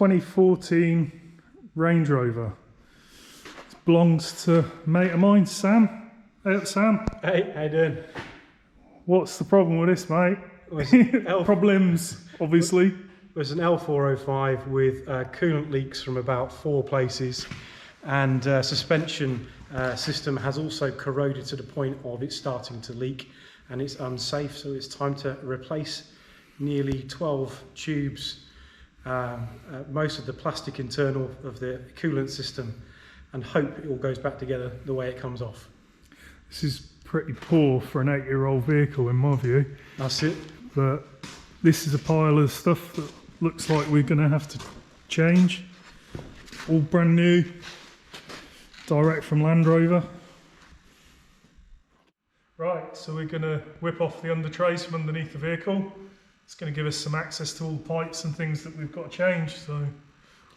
2014 Range Rover. It belongs to a mate of mine, Sam. Hey up, Sam. Hey, how you doing? What's the problem with this, mate? Problems, obviously. It was an L405 with coolant leaks from about 4 places, and suspension system has also corroded to the point of it starting to leak, and it's unsafe, so it's time to replace nearly 12 tubes, most of the plastic internal of the coolant system, and hope it all goes back together the way it comes off. This is pretty poor for an 8-year-old vehicle in my view. That's it. But this is a pile of stuff that looks like we're going to have to change. All brand new, direct from Land Rover. Right, so we're going to whip off the under trays from underneath the vehicle. It's going to give us some access to all the pipes and things that we've got to change, so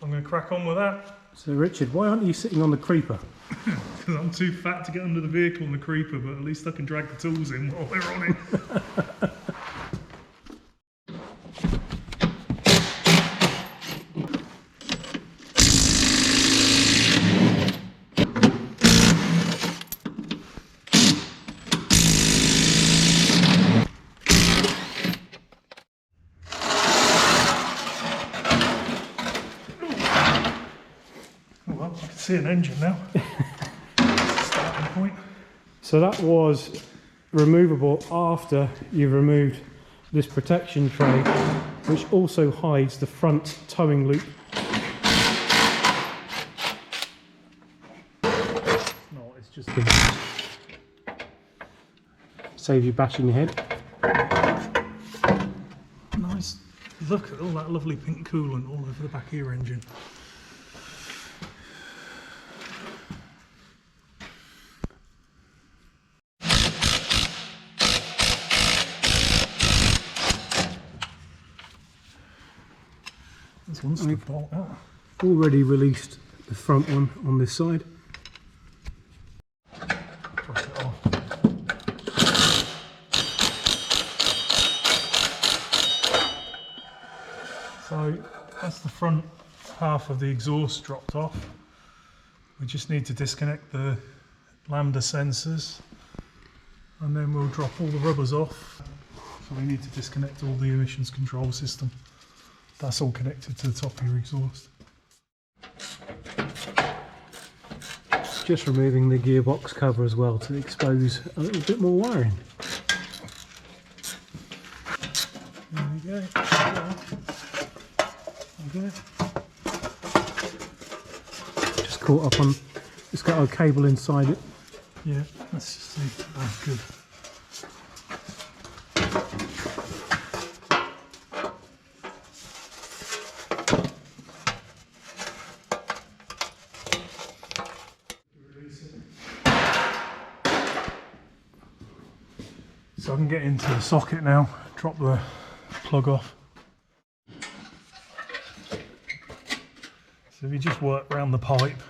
I'm going to crack on with that. So Richard, why aren't you sitting on the creeper? Because I'm too fat to get under the vehicle and the creeper, but at least I can drag the tools in while they're on it. See an engine now. Starting point. So that was removable after you've removed this protection tray, which also hides the front towing loop. No, it's just save you bashing your head. Nice. Look at all that lovely pink coolant all over the back of your engine. This one's We've bolt out. Already released the front one on this side. Brush it off. So that's the front half of the exhaust dropped off. We just need to disconnect the lambda sensors, and then we'll drop all the rubbers off. So we need to disconnect all the emissions control system. That's all connected to the top of your exhaust. Just removing the gearbox cover as well to expose a little bit more wiring. There we go. Okay. Just caught up on, it's got a cable inside it. Yeah, let's just see. Oh, good. So I can get into the socket now, drop the plug off. So if you just work around the pipe,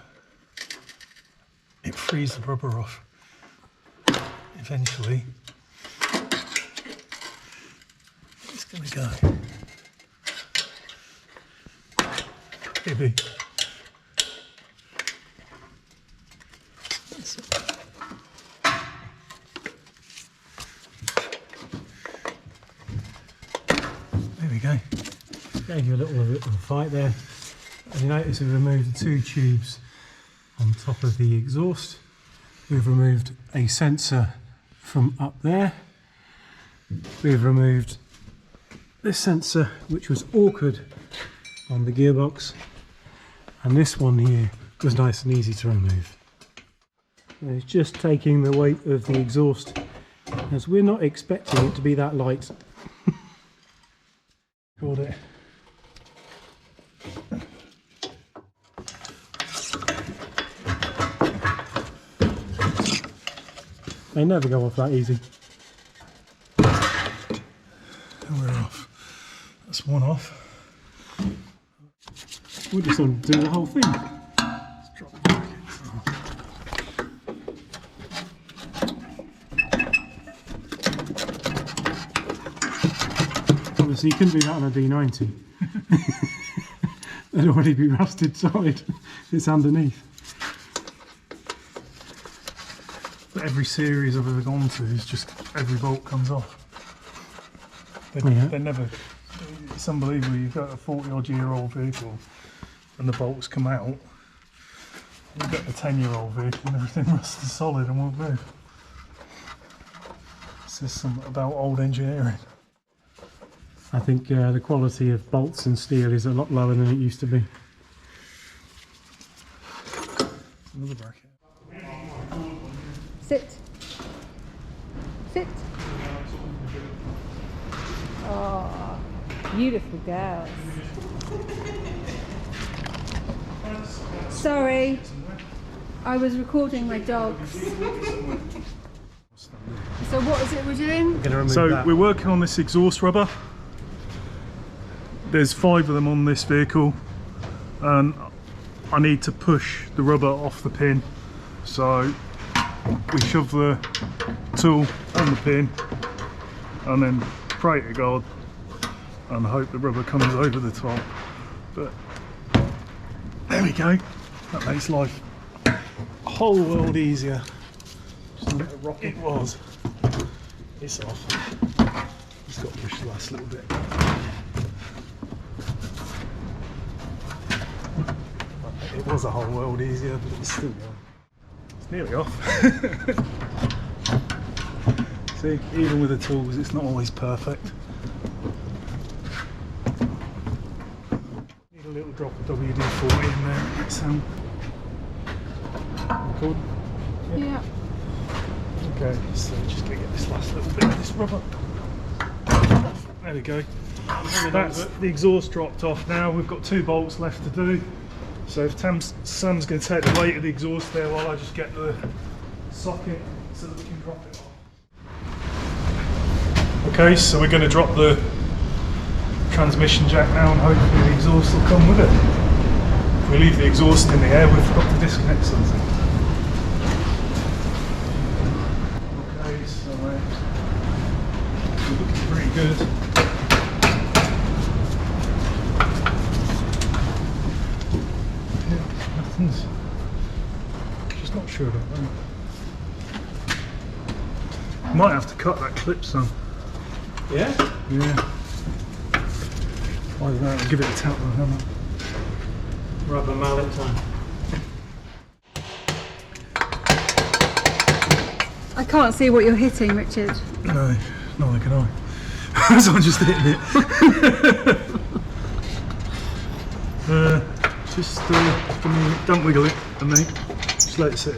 it frees the rubber off. Eventually, it's going to go. Maybe. There we go. Gave you a little bit of a fight there. And you notice we've removed the 2 tubes on top of the exhaust. We've removed a sensor from up there. We've removed this sensor, which was awkward on the gearbox, and this one here was nice and easy to remove. And it's just taking the weight of the exhaust, as we're not expecting it to be that light. Got it. They never go off that easy. And we're off. That's one off. We just want to do the whole thing. Let's drop it back in. Obviously you couldn't do that on a D90. It'd already be rusted solid. It's underneath. But every series I've ever gone to is just every bolt comes off. They never. It's unbelievable. You've got a 40-odd-year-old vehicle, and the bolts come out. You've got a 10-year-old vehicle, and everything rusted solid and won't move. It's just something about old engineering. I think the quality of bolts and steel is a lot lower than it used to be. Another bracket. Sit. Sit. Oh, beautiful girls. Sorry, I was recording my dogs. So what is it we're doing? So we're working on this exhaust rubber. There's 5 of them on this vehicle, and I need to push the rubber off the pin. So we shove the tool on the pin and then pray to God and hope the rubber comes over the top. But there we go. That makes life a whole world easier. Just a little rocket. It was. It's off. Just got to push the last little bit. It was a whole world easier, but it's still going. It's nearly off. See, even with the tools, it's not always perfect. Need a little drop of WD-40 in there. Sound record? Yeah. Okay, so just gonna get this last little bit of this rubber. There we go. That's the exhaust dropped off now. We've got 2 bolts left to do. So if Sam's going to take the weight of the exhaust there while I just get the socket so that we can drop it off. Okay, so we're going to drop the transmission jack now and hopefully the exhaust will come with it. If we leave the exhaust in the air, we've got to disconnect something. Okay, so we're looking pretty good. Just not sure about that. Might have to cut that clip some. Yeah? Yeah. I don't know, I'll give it a tap with a hammer. Rubber mallet time. I can't see what you're hitting, Richard. No, neither can I. So I'm just hitting it. Don't wiggle it for me. Just let it sit.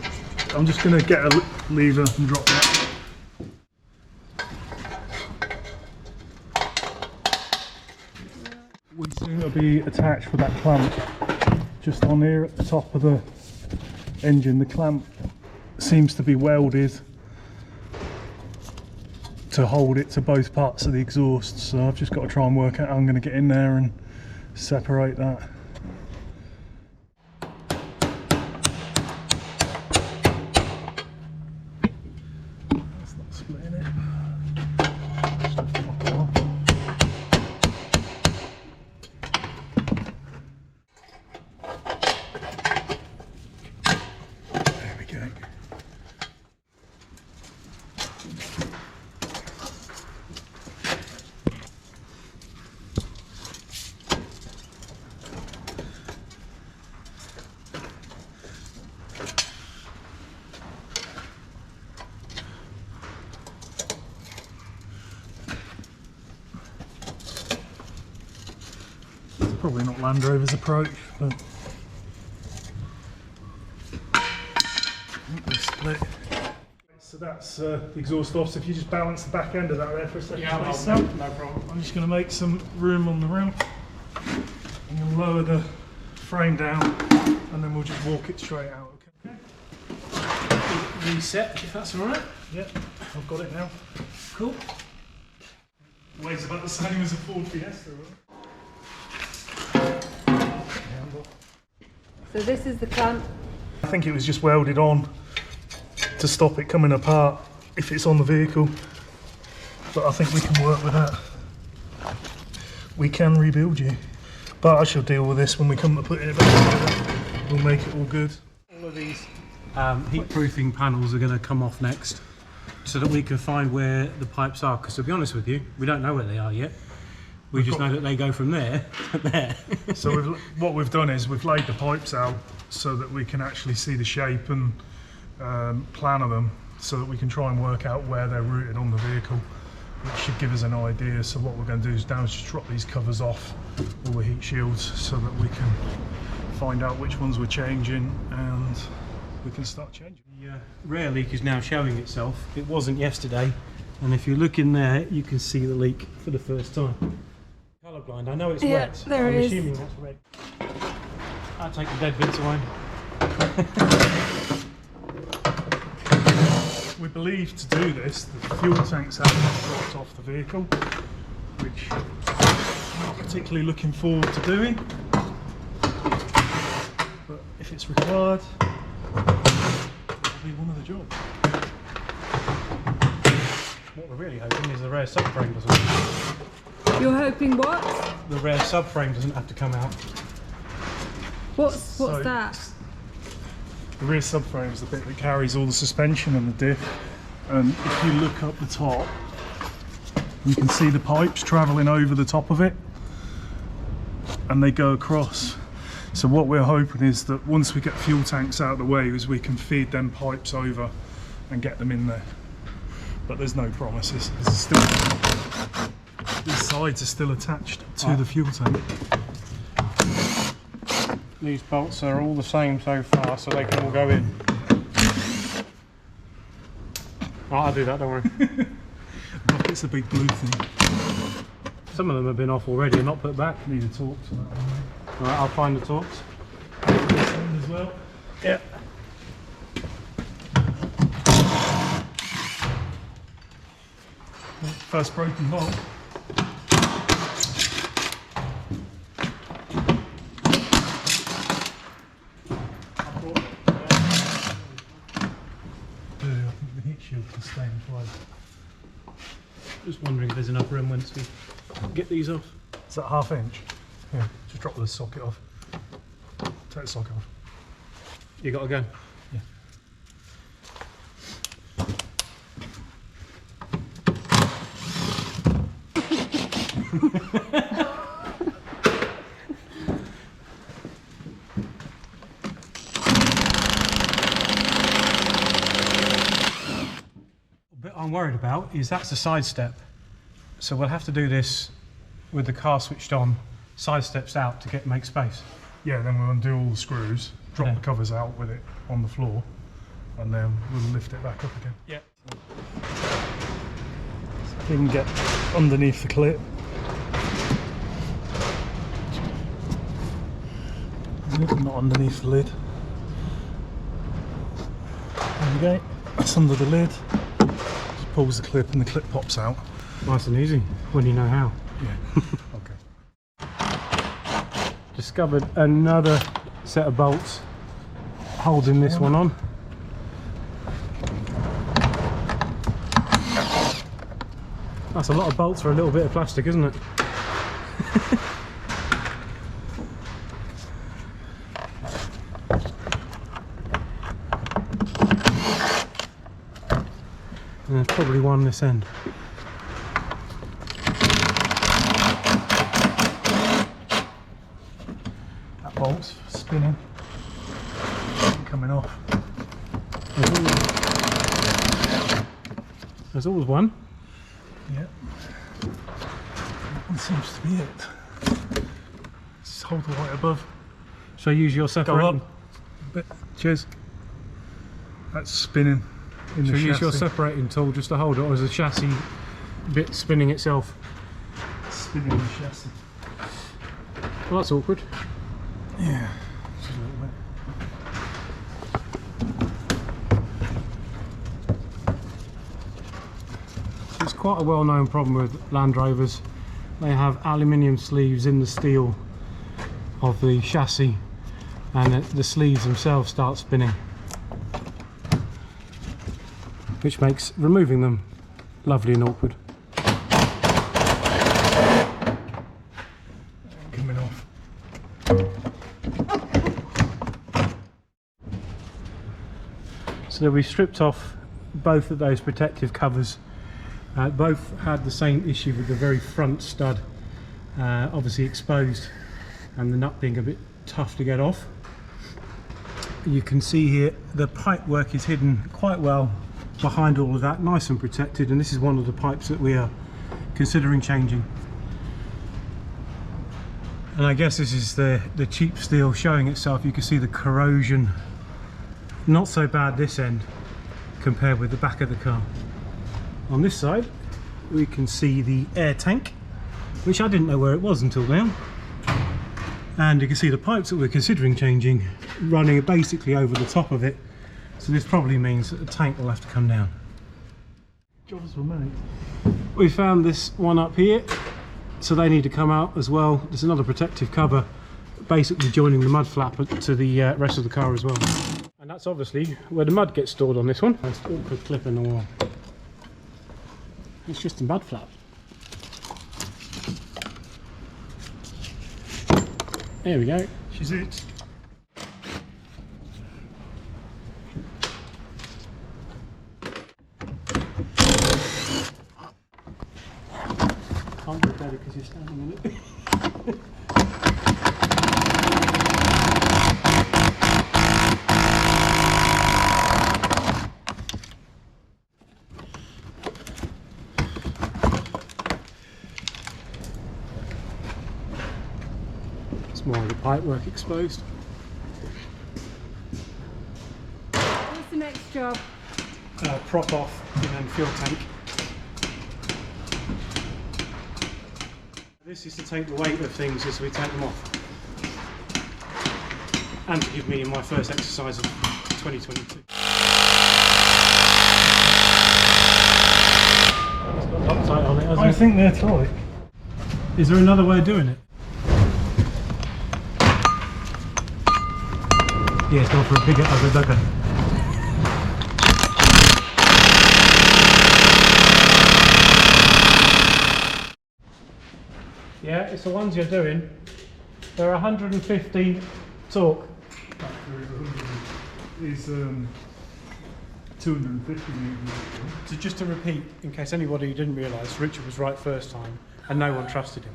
I'm just going to get a lever and drop that. It'll be attached with that clamp just on here at the top of the engine. The clamp seems to be welded to hold it to both parts of the exhaust, so I've just got to try and work out how I'm going to get in there and separate that. That's not splitting it. Just have to knock it off. There we go. Probably not Land Rover's approach, but they split. So that's the exhaust off. So if you just balance the back end of that there for a second, please, Sam. No problem. I'm just going to make some room on the ramp. I'm going to lower the frame down, and then we'll just walk it straight out. Okay. Reset, if that's all right. Yep, I've got it now. Cool. Weighs about the same as a Ford Fiesta, right? So this is the clamp. I think it was just welded on to stop it coming apart if it's on the vehicle, but I think we can work with that. We can rebuild you. But I shall deal with this when we come to putting it back together. We'll make it all good. All of these heat proofing panels are going to come off next so that we can find where the pipes are, because to be honest with you, we don't know where they are yet. We just know that they go from there to there. So what we've done is we've laid the pipes out so that we can actually see the shape and plan of them, so that we can try and work out where they're routed on the vehicle, which should give us an idea. So what we're going to do is now just drop these covers off, all the heat shields, so that we can find out which ones we're changing and we can start changing. The rear leak is now showing itself. It wasn't yesterday, and if you look in there you can see the leak for the first time. Colourblind, I know it's Yeah, wet. there I'm it is. assuming that's red. I'll take the dead bits away. We believe to do this, the fuel tanks have been dropped off the vehicle, which I'm not particularly looking forward to doing, but if it's required, it'll be one of the jobs. What we're really hoping is the rear subframe doesn't. You're hoping what? The rear subframe doesn't have to come out. What's So- that? The rear subframe is the bit that carries all the suspension and the diff, and if you look up the top, you can see the pipes travelling over the top of it, and they go across. So what we're hoping is that once we get fuel tanks out of the way, is we can feed them pipes over and get them in there. But there's no promises. These sides are still attached to the fuel tank. These bolts are all the same so far, so they can all go in. Oh, I'll do that, don't worry. It's a big blue thing. Some of them have been off already and not put back. Need a torque to that one. Alright, I'll find the torques. This end as well. Yeah. First broken bolt. I think the heat shield can stay in place. Just wondering if there's enough room once we get these off. Is that 1/2 inch? Yeah, just drop the socket off. Take the socket off. You got to go. Yeah. The bit I'm worried about is that's a side step. So we'll have to do this with the car switched on, side steps out to make space. Yeah, then we'll undo all the screws, drop Yeah. the covers out with it on the floor, and then we'll lift it back up again. Yeah. You can get underneath the clip. Not underneath the lid. There we go. That's under the lid. Just pulls the clip and the clip pops out. Nice and easy when you know how. Yeah. Okay. Discovered another set of bolts holding this one on. That's a lot of bolts for a little bit of plastic, isn't it? And there's probably one this end. That bolt's spinning. Coming off. There's always one. Yep. That one seems to be it. Just hold the light above. So use your Go separating. up. Bit. Cheers. That's spinning in So the use your chassis. separating tool just to hold it, or is the chassis bit spinning itself? Spinning in the chassis. Well, that's awkward. Yeah. Just a little bit. It's quite a well-known problem with Land Rovers. They have aluminium sleeves in the steel of the chassis, and the sleeves themselves start spinning, which makes removing them lovely and awkward. Coming off. So we stripped off both of those protective covers. Both had the same issue with the very front stud, obviously exposed, and the nut being a bit tough to get off. You can see here the pipe work is hidden quite well behind all of that, nice and protected, and this is one of the pipes that we are considering changing. And I guess this is the cheap steel showing itself. You can see the corrosion, not so bad this end compared with the back of the car. On this side we can see the air tank, which I didn't know where it was until now, and you can see the pipes that we're considering changing running basically over the top of it, so this probably means that the tank will have to come down. Jobs were made. We found this one up here, so they need to come out as well. There's another protective cover basically joining the mud flap to the rest of the car as well, and that's obviously where the mud gets stored on this one. Most awkward clip in the wall. It's just a mud flap. There we go. She's it. Can't go better because you're standing in it. It's more of the pipe work exposed. What's the next job? Prop off and then fuel tank. This is to take the weight of things as we take them off, and to give me my first exercise of 2022. It's got Loctite on it, hasn't I it? think they're tight. Is there another way of doing it? Yeah, it's gone for a bigger ugga-dugga. Yeah, it's the ones you're doing. They're 150 torque. Is 250 meters. So just to repeat, in case anybody didn't realise, Richard was right first time and no one trusted him.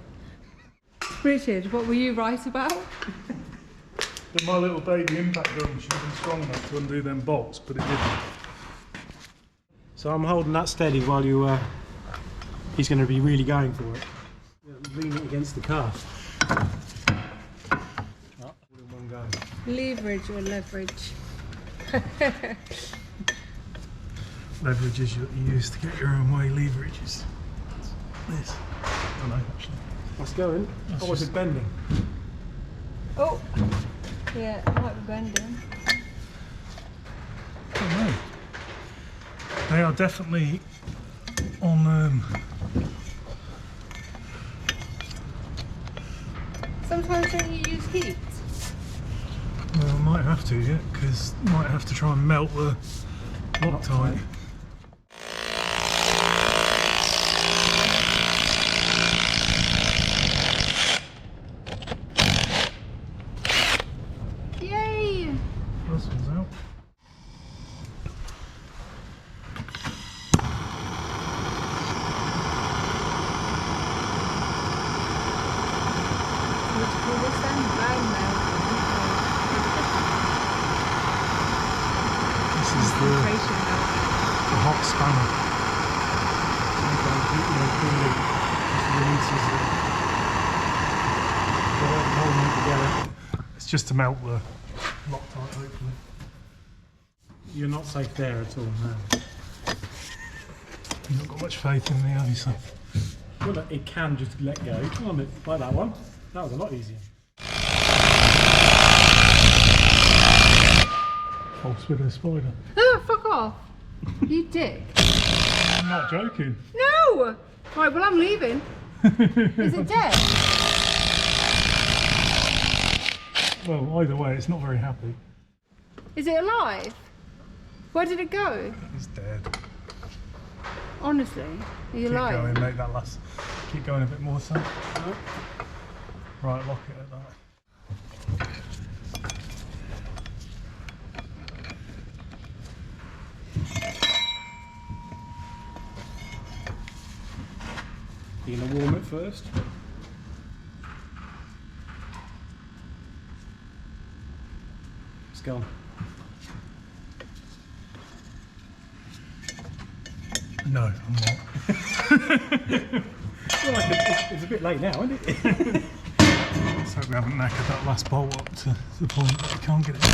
Richard, what were you right about? That my little baby impact gun should have been strong enough to undo them bolts, but it didn't. So I'm holding that steady while you. He's going to be really going for it. Lean it against the car. All in one go. Leverage or leverage? Leverage is what you use to get your own way. Leverage is this. I know, actually. That's going. That's Or was just- it bending? Oh, yeah, it might be bending. I don't know. They are definitely on. Sometimes don't you use heat? Well, I might have to, yeah, because might have to try and melt the Loctite. Yay! This one's out. Let's do this then. Right now. This is the hot spanner. Sometimes it's just to melt the Loctite, hopefully. You're not safe there at all, no. You've not got much faith in me, have you, son? Well, it can just let go. Come on, like that one. That was a lot easier. False widow spider. Oh, fuck off! You dick. I'm not joking. No! Right, well, I'm leaving. Is it dead? Well, either way, it's not very happy. Is it alive? Where did it go? It's dead. Honestly, are you Keep lying? going, make that last. Keep going a bit more, son. Right, lock it at that. first. It's gone. No, I'm not. Well, it's a bit late now, isn't it? So we haven't knackered that last bolt up to the point that we can't get it.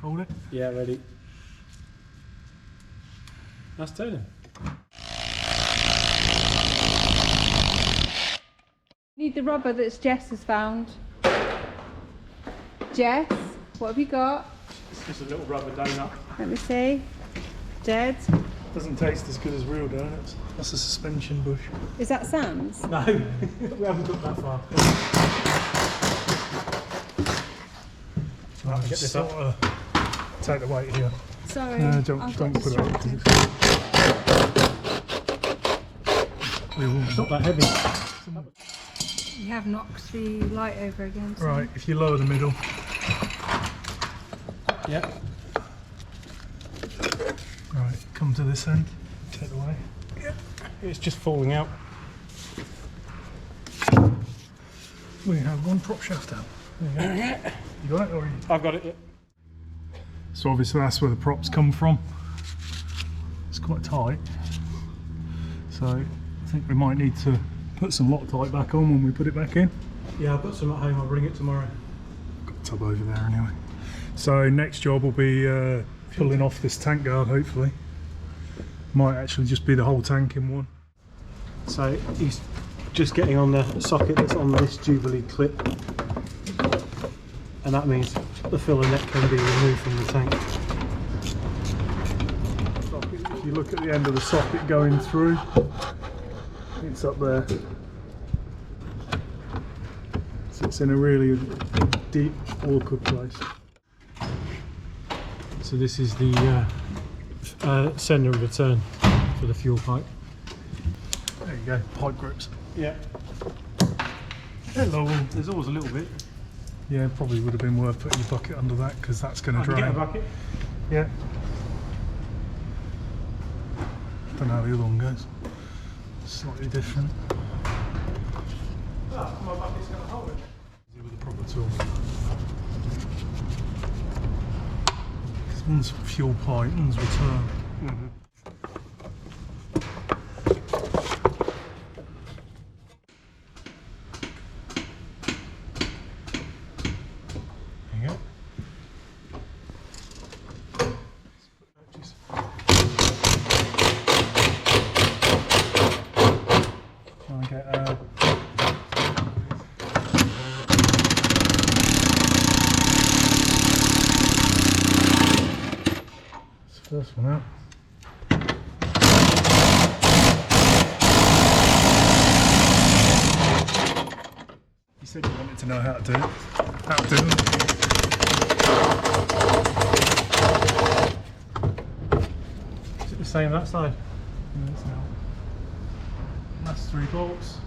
Hold it. Yeah, ready. That's turning. Need the rubber that Jess has found. Jess, what have you got? It's just a little rubber donut. Let me see. Dead. Doesn't taste as good as real donuts. That's a suspension bush. Is that Sam's? No, we haven't got that far. So I'll get this up. Take the weight here. Sorry. No, I don't got put it up. 'Cause distracted. It's not that heavy. You have knocked the light over again. Sam. Right, if you lower the middle. Yeah. Right, come to this end. Take the weight. It's just falling out. We have one prop shaft out. There you go. You got it, or I've got it. Yeah. So obviously that's where the props come from. It's quite tight. So I think we might need to put some Loctite back on when we put it back in. Yeah, I've got some at home. I'll bring it tomorrow. Got a tub over there anyway. So next job will be pulling off this tank guard, hopefully. Might actually just be the whole tank in one. So he's just getting on the socket that's on this Jubilee clip, and that means the filler net can be removed from the tank. If you look at the end of the socket going through, it's up there. So it's in a really deep, awkward place. So this is the sender and return for the fuel pipe. There you go, pipe grips. Yeah. Hello. There's always a little bit. Yeah, probably would have been worth putting your bucket under that because that's going to Get a drain. bucket. Yeah. Don't know how the other one goes. Slightly different. Oh, my bucket's going to hold it. With a proper tool. Because one's fuel pipe, one's return. There you go. Trying to get first one out. You said you wanted to know how to do it. How to do it. Is it the same that side? Yeah, it's out. That's 3 bolts.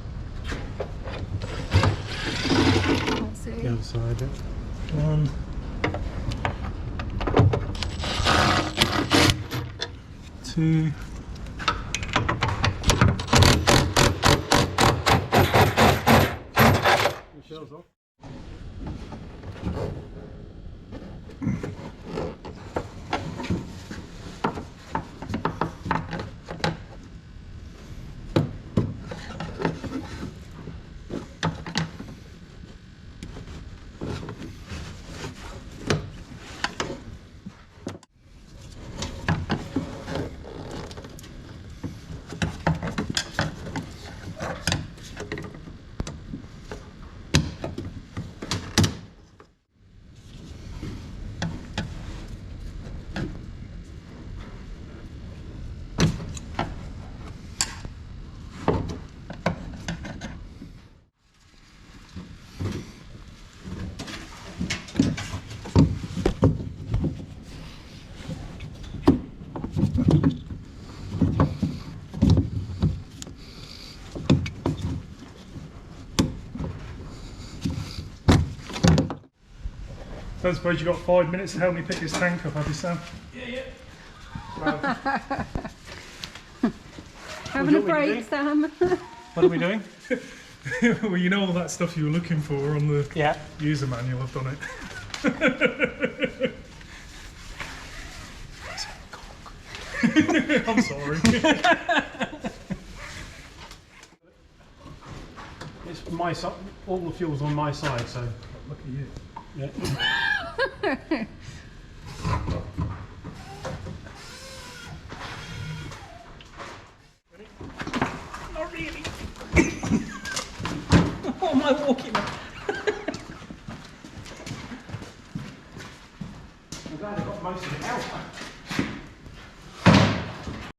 Can't see. The other side. 1, 2, The shell's off. Don't suppose you got 5 minutes to help me pick this tank up, have you, Sam? Yeah. Having a What do you want me to break, do? Sam. What are we doing? Well, you know all that stuff you were looking for on the Yeah. user manual. I've done it. I'm sorry. It's my side. All the fuel's on my side, so Look at you. yeah. Not really. What am I walking on? I'm glad I got most of it out.